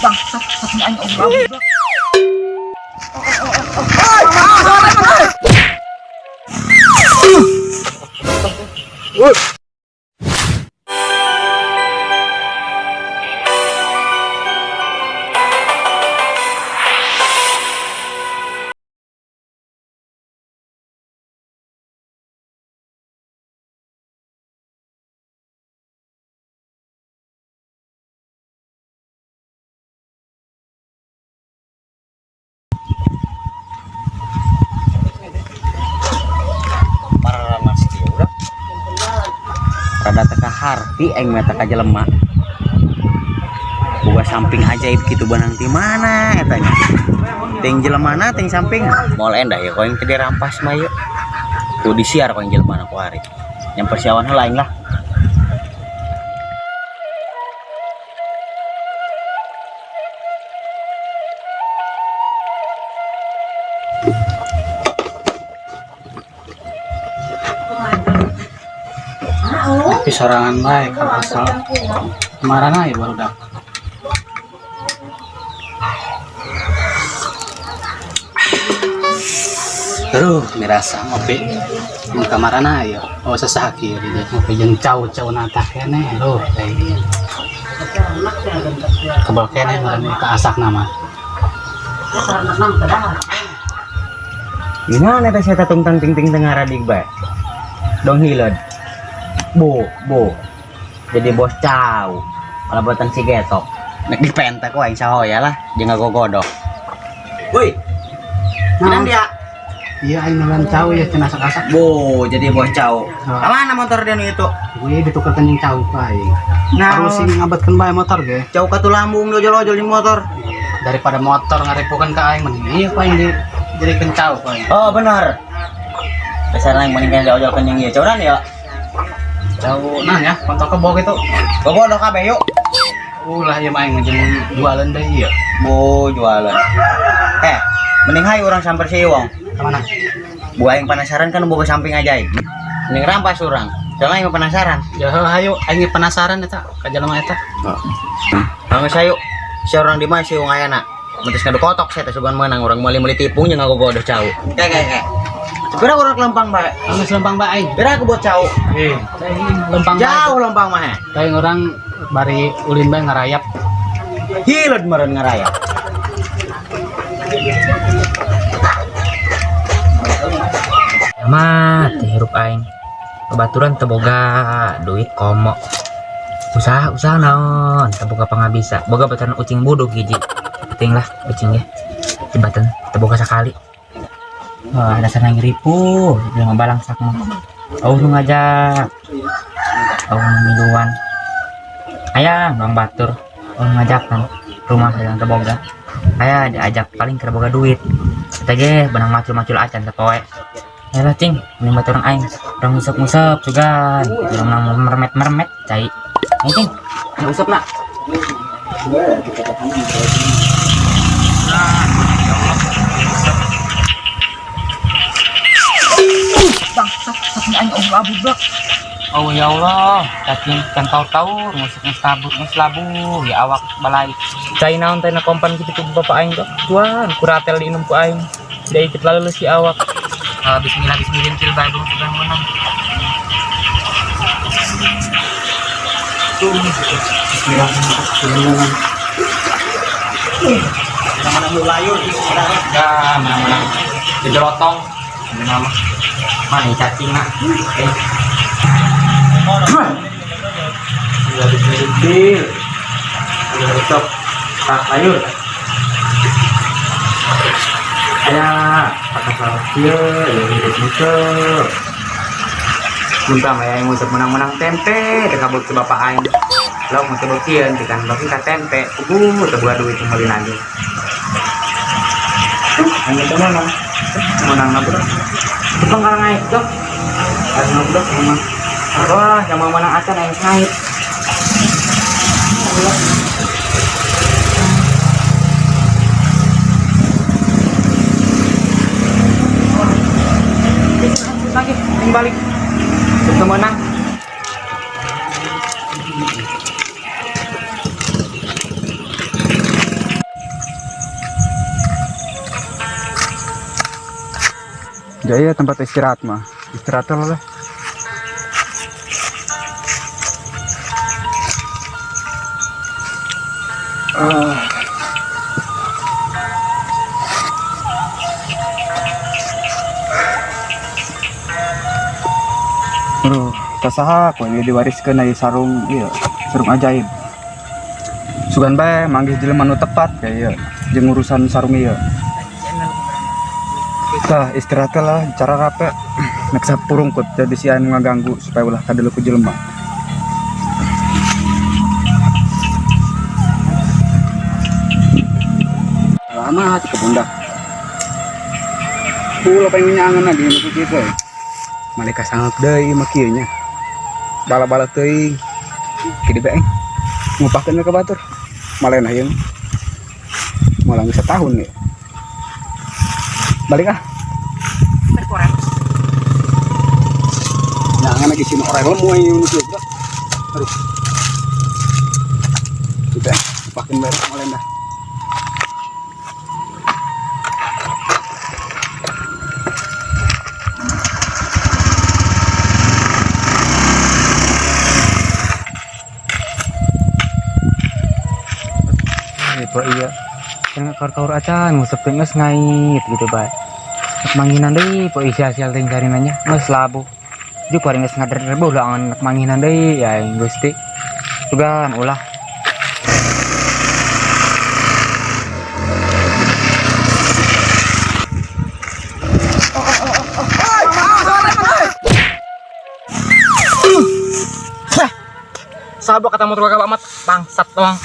Bangsat, tapi aing ulah budak. Rada teka harti aing mah teka jelema boga samping ajaib kitu benang ti mana etanya ting jelemana ting samping moal endah ya koing teu dirampas mah yeuh ku disiar koing jelemana ku hari yang persiawan heula aing lah. Tapi sorangan baik kalau asal kemarin aja baru dak. Aduh, mirasa ngopi di kamaran aja. Oh sesakir dia ngopi jeung cau nata kene. Aduh, kebal kene meureun ka asak nama. Gimana teh saya tungtang ting ting tengah radig bae dong hilod bo jadi bos cau kalau buatan si getok nek dipentak ku aing sahoya lah jeung ngagogodok. Woi Nah, dia iya aing ngan cau ya cenah asak-asak. bo jadi bos cau kemana motor dia nih itu Gue ditukarkan jeung cau ka aing. nah Harus sing ngabatkeun bae motor ge. cau katu lambung dojol-ojol di motor. Daripada motor ngarepukeun ka aing mending ieu ku aing dijadikeun cau ku aing. Oh benar dasar aing mending diojol kenyang ieu cauran ya Cau nah ya, kontok kebo gitu. gogodok kabeh yuk. Ulah ya main ngejeng jualan deh iya. Bo jualan mending hai orang samper si Iwong Kemana? gua yang penasaran kan boga samping ajaib mending rampas orang soalnya yang penasaran Ya hayo aing penasaran eta ka jelema eta. Nangis sayu si orang di mana si Iwong ayana mentis ngadu kotok saya teh sugan menang orang mali tipung jeung ngagogodoh cau kayak Bira orang lempang bae. Geus lempang bae aing. Bira aku buat cau. Lempang Jauh lempang mah. Kayak orang bari ulin bae ngarayap. Hilud meureun ngaraya. Amat hirup aing kebaturan teboga duit komo usaha naon teboga pangabisa boga baturan ucing buduk hiji penting lah ucingnya jembatan teboga sekali. Wah dasar nang ripu dia ngabalang sak mah nu ngajak miluan aya bang batur ngajakkan rumah yang teboga aya diajak paling keur boga duit kita ge benang macul-macul acan tepoe. Yalah cing, ini batu orang aing, orang ngusap sugan, orang mermet cai. Ini cing, ngusap nak. Bangsat, tapi aing ulah budak. Oh ya Allah, cacing kan tahu musiknya selabu, ya awak balai. Cai naon teh na kompan kitu ku bapak aing tuh. Tuan, kuratel di inum ku aing. Dia ikut lalu si awak. Bismillah cil bae dulu sudah menang. Bismillah. Mana mulayur Ya, mana jejelotong. Ini nama. Mana cacing nak? Udah bismillah. Udah cocok. Tak sayur. Ya, pakai salsio, ya hidup musep. Muntah mah yang musep menang-menang tempe, dekabut ke bapak aing. Lo mau sebutin, dikan bagi ka tempe, terbuat duit kembali lagi. Yang itu menang nabur. Tukang karang naik dok, karang nabur dok emang. Wah, yang mau menang acan yang naik. Lagi balik ke mana? Jaya tempat istirahat mah. Istirahat lah. Aduh, tasaha kok dia diwariskeun dari sarung ieu, sarung ajaib. Sugan bae manggih jelema nu tepat kayak jeung urusan sarung ieu. Tah istirahat lah cara rape. Nek sapurungkut jadi si anu ngaganggu supaya ulah kadelu ku jelema. Lama hati ke pundak. Pulau pengen nyangan di nu kitu. Malika sanggup deui mah kieu nya. Bala-bala teuing. Kieu bae. Ngupakeun ke batur. Malena yeung. Malang setahun ya. Balik ah. Jangan lagi sini orang lemu yang nu kieu. Aduh. Sudah, ngupakeun bae malena. Iya, jangan kau acan, ngusap nges ngait gitu baik. Manginan deh, po isia-isia ting cari nanya, nges labu. Juk paling nges ngadar rebo lah anak manginan deh, ya gusti. Tugan ulah. Sabok kata motor kakak amat bangsat doang.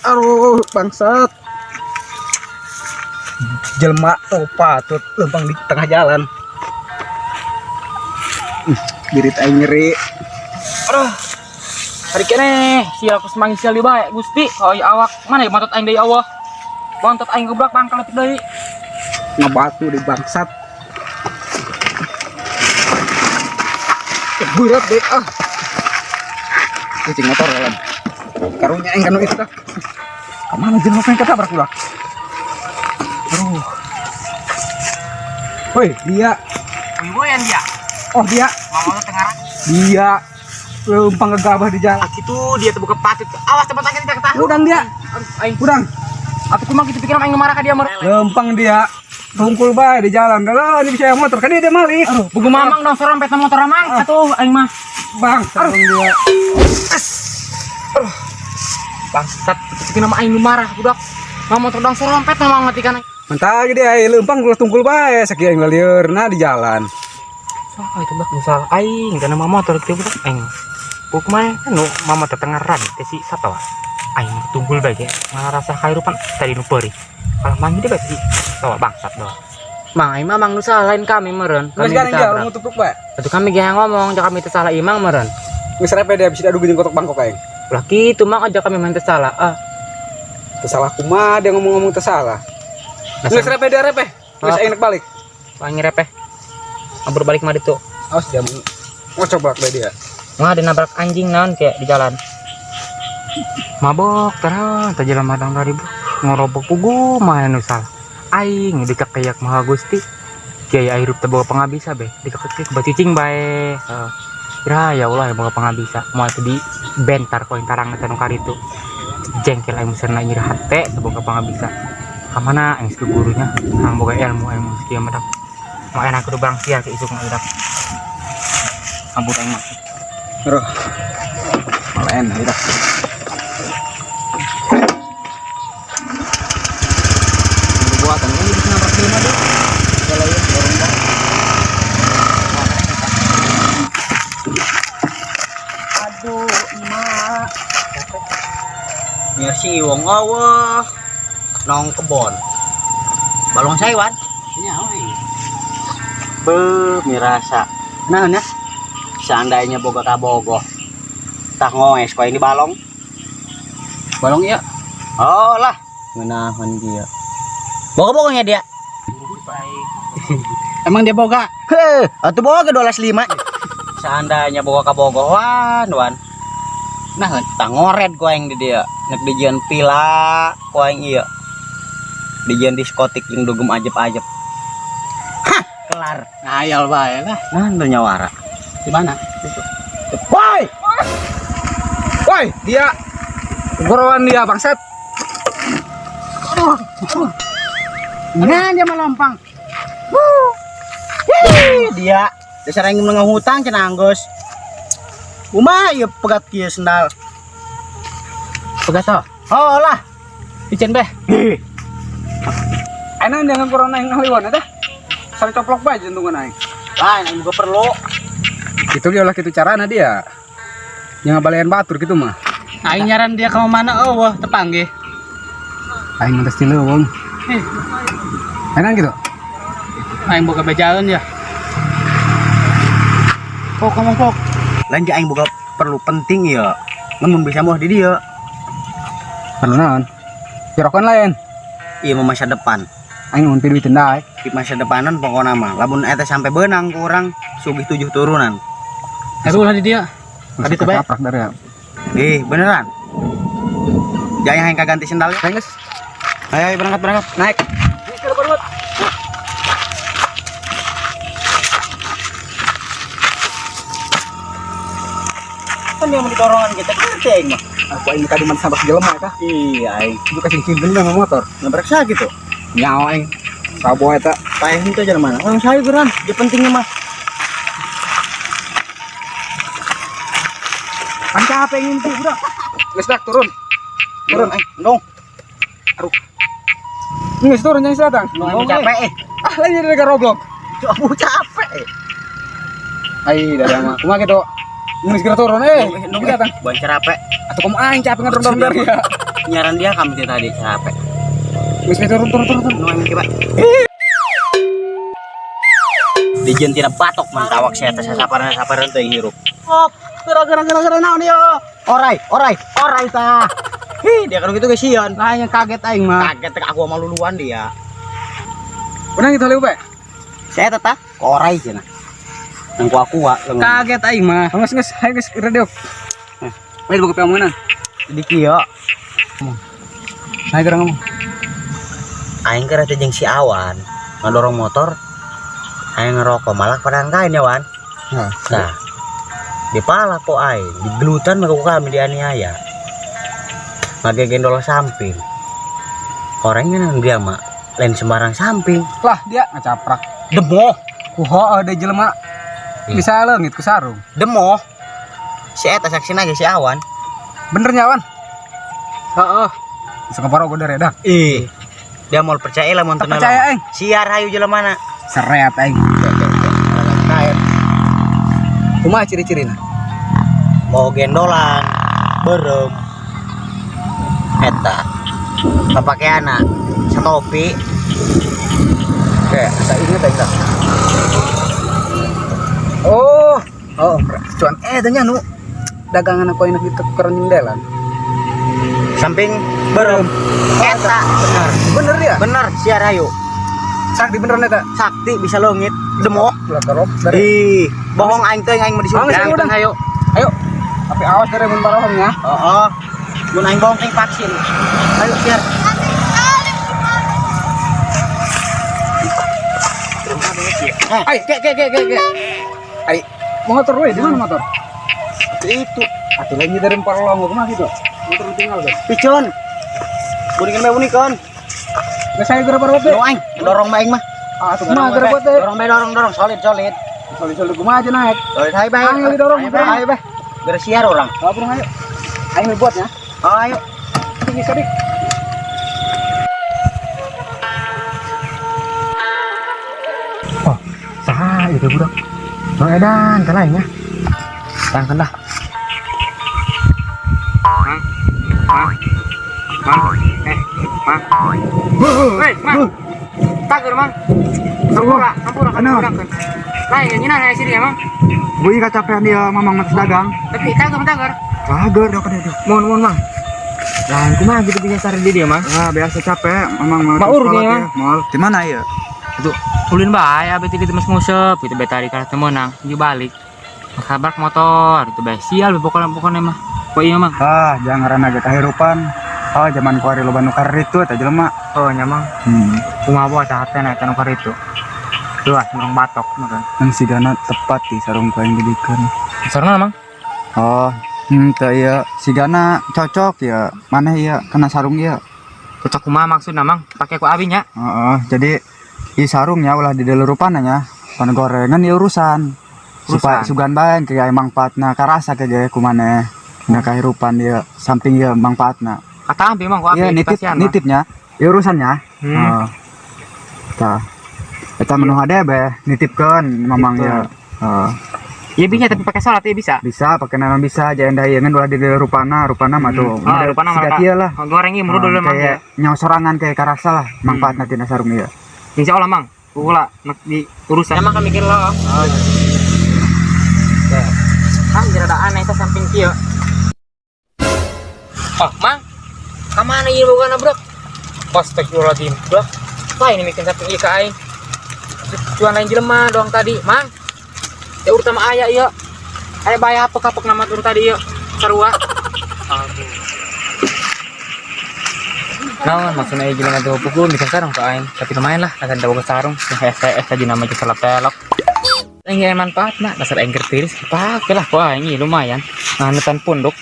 Aduh, bangsat. Jelma topa tut lempang di tengah jalan. Birit aing nyeri. Aduh. Hari kene sial aku semangin sial di bae Gusti. Oi awak mana ya bontot aing deui Allah. Bontot aing gebrak pangkal letik deui. Ngabatu di bangsat. Berat deh ah. Kucing motor jalan. Karunya aing kanu itu dah. Kemana jelma pengen ketabrak ulah. Aduh. Woi, dia. Wiboyan dia. Oh, dia. Mau tengah. Dia lempang gegabah di jalan. Itu dia terbuka patut. Awas tempat aing tidak ketahuan. Udang dia. Aing Udang. aku cuma gitu pikiran aing marah ka dia mer. Lempang dia. Tungkul bae di jalan. Dah ini bisa motor kan dia malik. Aduh, buku mamang dong serompet motor mamang. Atuh aing mah. Bang, sarung dia. Bangsat, itu nama aing nu marah budak. Mau motor dong serompet memang ngatikan. Mentah gede aya lempang gua tungkul bae sakieu aing liurna di jalan. Soal itu bak misal aing dan nama motor kieu budak aing. Puk mah anu mama tetengah rad teh si satawa. Aing tunggul bae ge. Ngarasa kairupan tadi nu peuri. Kalau mangi dia berarti tawa bangsat doang. Mang aing mah mang nu salah lain kami meureun. Geus kan jalan ngutuk bae. Atuh kami ge ngomong jak kami teu salah imang meureun. Geus repe dia bisa adu jeung kotok bangkok aing. Ulah kitu mang aja kami mah teu salah. Teu salah kumaha dia ngomong-ngomong teu salah. Geus repe dia repe. Geus aing balik. Wangi repeh. Abur balik mah ditu. Awas dia ngocok bae dia. Nggak ada nabrak anjing naon kayak di jalan. Mabok terang terjalan madang dari ngorobok pugu mana nu salah. Aing dikak kayak Maha Gusti. Kiai hirup teu boga pangabisa be. Dikak bacicing bae. Ya Allah boga pangabisa. Moal teu di bentar koin tarang anu karitu. Jengkel aing muserna nyirah hate teu boga pangabisa. Ka mana aing ke gurunya kang boga ilmu aing kieu mah. Mau enak kudu barang sia ke isuk mah udah. Ampun aing mah. Aduh. Malah enak udah. Buatan ini bisa nabrak dia mah deh. Kalau ya dorong dah. Aduh, emak. Nya si wong awah nong kebon. Balong saywan. Nya we. Mirasa. Naon ya? Seandainya boga kabogoh. Tah ngoes kau ini balong. Balong ya. Oh lah, ngeunaheun dia. Boga-boganya dia. Emang dia boga? Heh, atuh boga 12.5. Seandainya boga kabogoh wan. Nah, tah ngoret ku aing di dia. Nek dijian pila ku aing ieu. Dijian diskotik jeung dugem ajeb-ajeb. nyawar. Ngayal bae lah. Nah, nyawara. Di mana? Woi! Woi, dia gorowan dia bangsat. Nah, dia melompang. Dia dasar yang menengah hutang cenah Anggus. Uma ya pegat kieu sendal. Pegat toh. Oh lah. Icen beh. Aina jangan corona yang ngaliwan eta. Sari coplok bae jantungan aing. Lain yang juga perlu. Itu dia lah kitu carana dia. Yang balayan batur gitu mah. Aing nyaran dia ke mana eueuh tepang ge. Aing ngetes di leuweung. Enak gitu. Aing boga bejaeun ya. Pok kamu pok. Lain ge aing boga perlu penting ya. Mun bisa moh di dia. Perlu naon? Pirokon lain. Iya mau masa depan. Aing mun duit tenda. Di masa depanan pokoknya mah. Lamun eta sampai benang kurang sugih 7 turunan. Aduh lah di dia. Tadi teh bae. Kaprak dari ya. Beneran. Jangan yang kaganti sendalnya. Aing geus. Ayo berangkat naik. Kan dia mau dorongan kita penting mah. Aku aing tadi man sampai jelema eta. Iya, Itu kasih cincin sama motor. nabrak saya gitu. Nyawa aing. Sabo eta. Payah itu aja mana? Orang saya beran, dia pentingnya mah. Kan capek ngimpi udah. Geus dak turun. Turun, dong. Geus turun yang datang. Nong capek Ah, lagi dari roblok. Coba capek. Ai, dari mah. Kumaha gitu. Geus kira turun Nong datang. Buan capek. Atau kamu aing capek ngedorong dari ya. Nyaran dia kami tadi capek. Geus turun. Nong coba. Dijen tidak batok mentawak saya tes saparan teh hirup. Oh, gara-gara naon dia. Orai ta. Dia kan gitu kesian. Lah yang kaget aing mah. Kaget teh aku sama luluan dia. Benar gitu leuwe. Saya tata orai cenah. Nang aku Kaget aing mah. Geus ayo geus radio. Ayo buka pemangan. di kieu. Ayo gerang ngomong. Aing kira teh jeung si Awan ngedorong motor. Aing ngerokok malah padang kain ya Wan. Nah, di pala kok aing digelutan mah kami dianiaya. Ngage gendol samping. Orangnya nang dia mah lain sembarang samping. Lah dia ngacaprak. Demoh, Kuho ada jelema. Bisa leungit ku sarung. demoh. Si eta saksina ge si Awan. Bener nyawan. Heeh. Suka paro gua dari dak. Dia mau percaya lah mun Tak percaya aing. Siar hayu jelemana. Seret aing. Kumaha ciri-cirina? Mau gendolan, berem. Eta. Papakeana satopi. Kayak saya ingat aing dah. Oh, cuan tanya nu dagangan aku enak itu keren jendelan. Samping berem. Eta Bener ya? bener siar hayu. Sakti beneran eta. Sakti bisa leungit. Demoh. Ulah terop dari. Bohong aing teh aing mah disuruh. Ayo, udah. Ayo. Ayo. Tapi awas dari mun barohon ya. Heeh. Mun aing bohong teh vaksin. Ayo siar. Ai, ke. Ai, motor we di mana motor? Itu. Atuh lagi dari Parlongo kumaha gitu. Motor tinggal guys. Picon. Bunikeun. Geus saya geura baru Lu aing dorong bae aing mah. Ah, atuh kumaha geura buat teh. Dorong solid. Solid kumaha aja naik. Solid hai bae. Ayo didorong, Ayo bae. Geura siar orang. Lapor ayo. Ayo buatnya. Ayo. Tinggi sadik. Oh, sah itu budak. Bang Edan, kalahnya. Tangkan dah. Mang. Tager mang. Sampura. Lah yang ini nanya sini ya mang. Gue kecapean dia mamang mata dagang. Tapi tager. Kager dok dia. Mohon mang. Lah itu mah gitu bisa cari dia mang. Ah, biasa capek, mamang mau. Maur nih, Mang. Mal. Di mana ya? Itu ulin bae abis itu mas ngusep itu betari karena temenang juga balik kabar motor itu bae sial pokoknya mah kok iya mang Ah, jangan ngaran aja kehirupan. Oh, zaman kuari lo banu karir itu eta jelema. oh nyamang kumaha bawa cahatnya naik tanah itu Dua, sarung batok makan. Yang sigana tepat di sarung ku yang dibikeun. Sarung mang? Oh, teu ya sigana cocok ya. Mana ya kena sarung ya. Cocok kumaha maksudna mang? Pakai ku abi nya. Jadi i sarungnya ulah di deleurupanna nya. Pan gorengan ya urusan. Supaya sugan bae kayak manfaatna karasa kayak kumaneh. Nah kehidupan dia samping ya manfaatna. Kata abi mang ku abi Iya nitipnya, ya urusannya. Tah. Eta menu hade be nitipkeun mamang ya. Iya bisa tapi pakai salat ya bisa. Bisa pakai naon bisa jangan dayengan ulah di rupana mah tuh. Rupana mah lah. Goreng ieu menurut dulu mang ya. Nyawa sorangan kayak karasa lah manfaatna tina sarung ieu. Insyaallah mang. Ulah di urusan. Emang kan mikir lo. Kan jadi ada aneh itu samping kieu. Oh, mang. Kamana ieu bukan bro? Astagfirullahaladzim, bro. Wah, ini bikin samping ieu ka aing. Tujuan lain jelema doang tadi, mang. Ya urut sama ayah ieu. Aya bayar apek-apek nama turun tadi ieu. Sarua. Aduh. Naon maksudnya ieu jelema tuh pukul bikin sarung ka aing. Tapi lumayan lah, akan tahu ke sarung. STS aja nama jeung salap-telok. Ini manfaat nak dasar engker tiris pakai lah kok ini lumayan nganutan punduk.